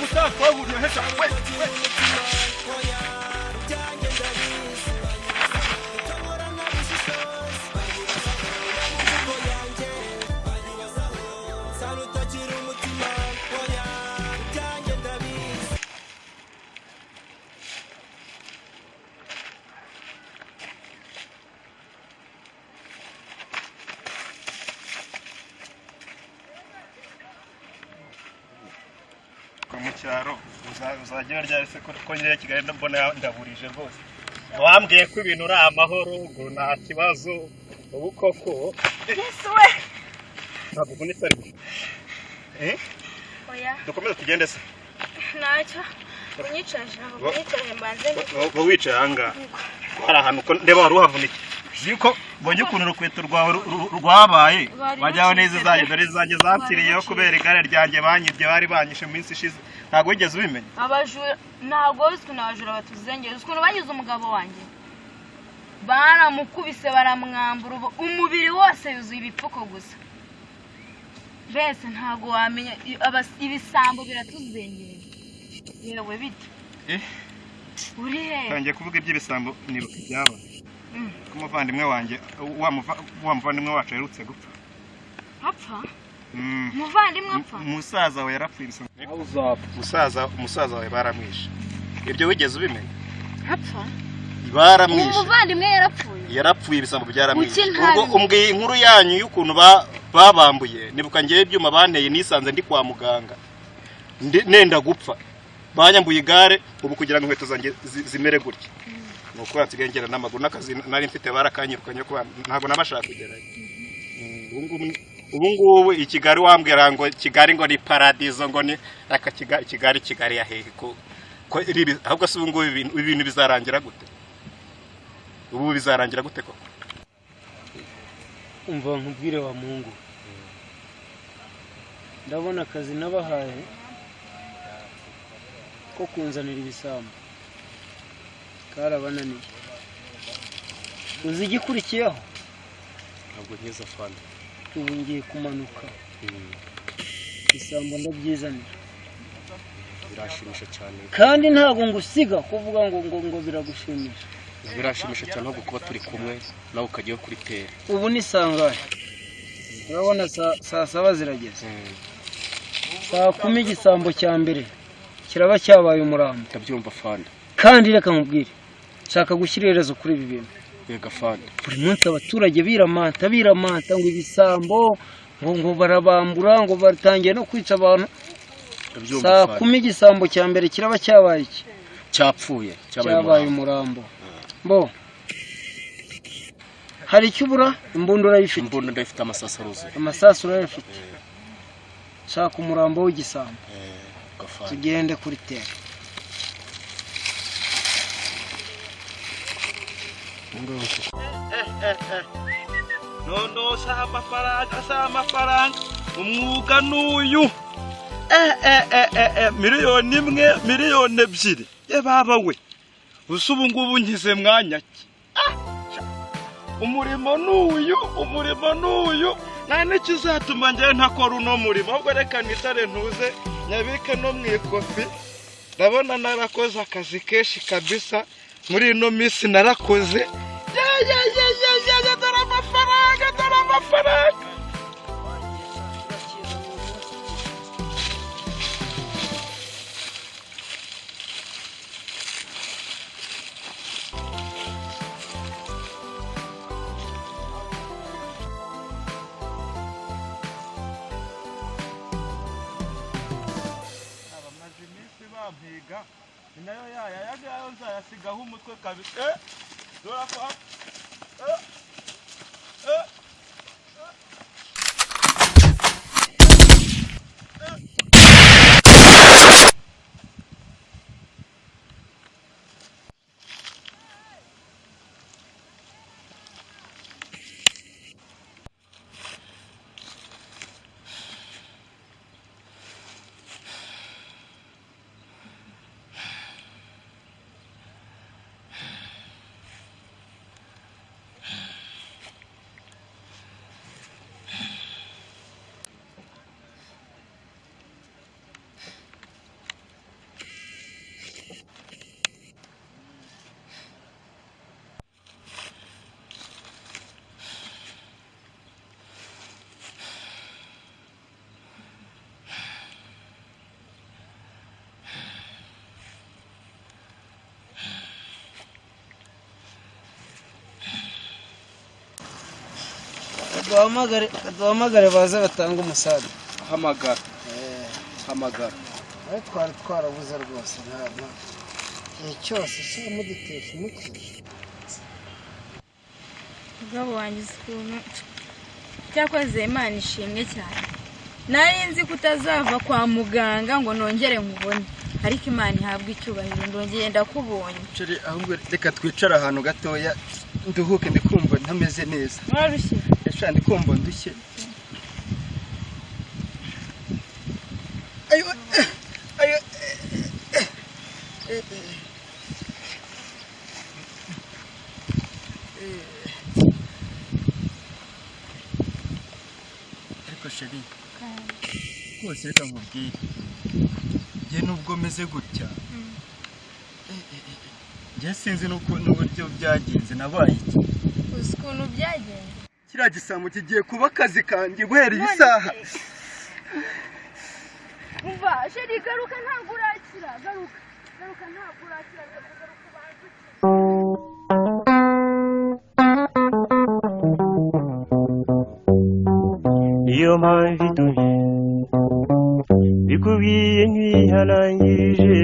gusa twahuriye heza we mu cyaro uzagera ryari se ko nyine Kigali mbona ndaburije rwose wambwiye ko ibintu uri amahoro ngo nta kibazo ubu koko Yesu we ntabwo ubonetse ariko oya dukomeze tugende se ntacyo unyicaje aho unyicaje mbanze ngo wicaye ahangaha hari ahantu ko ndeba wari uhavunike yuko mbonye ukuntu urukweto rwawe rwabaye wajyaho neza izajya dore izajya zapfiriyeho kubera igare ryanjye banyibye bari banyishe mu minsi ishize ntabwo wigeze ubimenya abajura ntabwo uzwi n'abajura batuzengera ukuntu bagize umugabo wanjye baramukubise baramwambura umubiri wose yuzuye ibipfuko gusa mbese ntabwo wamenya ibisambo biratuzengera yewe bite uri he tangiye kuvuga iby'ibisambo nibuka ibyabaye ko umuvandimwe wanjye wa muvandimwe wacu aherutse gupfa apfa umuvandimwe apfa umusaza we yarapfuye umusaza we baramwishe ibyo wigeze ubimenya apfa baramwishe umuvandimwe yarapfuye ibisambo byaramwishe ubwo umbwiye inkuru yanyu y'ukuntu babambuye nibuka ngiye ibyuma banteye nisanze ndi kwa muganga nenda gupfa banyambuye igare ubu kugira ngo inkweto zanjye zimere gutya nuko yasigaye ngera n'amaguru n'akazi nari mfite barakanyirukanye ko ntabwo nabashaka kugerayo ubu ngubu i Kigali wambwira ngo Kigali ngo ni paradizo ngo ni aka Kigali ya hehe ko ahubwo se ubu ngubu ibintu bizarangira gute ubu bizarangira gute koko umva nkubwire wa Mungu ndabona akazi nabahaye ko kunzanira ibisambo karabananiye uzi igikurikiyeho ntabwo nkiza fana ubu ngiye kumanuka ibisambo ndabyizanira birashimisha cyane kandi ntabwo ngusiga kuvuga ngo biragushimisha birashimisha cyane ahubwo kuba turi kumwe nawe ukagiye kuri tere ubu ni sangahe urabona saa saba zirageze saa 10 igisambo cya mbere kiraba cyabaye umurambo ndabyumva fana kandi reka nkubwire shaka gushyira iherezo kuri ibi bintu yega fana buri munsi abaturage biramanta ngo ibisambo ngo barabambura ngo batangiye no kwica abantu saa 10 igisambo cya mbere kiraba cyabaye iki cyabaye umurambo bo hari cyubura imbunda urayifite imbunda ndayifite amasasu urayifite shaka umurambo w'igisambo tugende kuri tere no sa amafaranga umwuga n'uyu miliyoni imwe miliyoni ebyiri baba we gusa ubu ngubu nkize mwanya ki umurimo n'uyu nta n'ikizatuma njyewe ntakora uno murimo ahubwo reka nitare ntuze nyabike no mu ikofi ndabona narakoze akazi kenshi kabisa muri ino minsi narakoze dore amafaranga bampiga nayo yayo nzayasigaho umutwe kabisa dora ko duhamagare baze batanga umusaza. hamagara Twari twarabuze rwose ntabwo igihe cyose mudutesha umutwe. Mugabo wanjye ukuntu cyakoze Imana ishimwe cyane. Nari nzi kutazava kwa muganga ngo nongere nkubone, ariko Imana ihabwa icyubahiro ndongeye ndakubonye. Ciri ahubwo reka twicara ahantu gatoya nduhuke ndikumva ntameze neza. Mwarushye? Esha ndikumva ndushye. Ayo ariko sheri rwose reka nkubwire njye nubwo meze gutya njye sinzi n'uburyo byagenze nabaye iki. Uzi ukuntu byagenze? Kiriya gisambo kigiye kuba akazi kanjye guhera iyi saha. Umva sheri garuka ntabwo urakira, garuka ntabwo urakira, garuka ubanze. Iyo mpamvu bikubwiye ntiharangije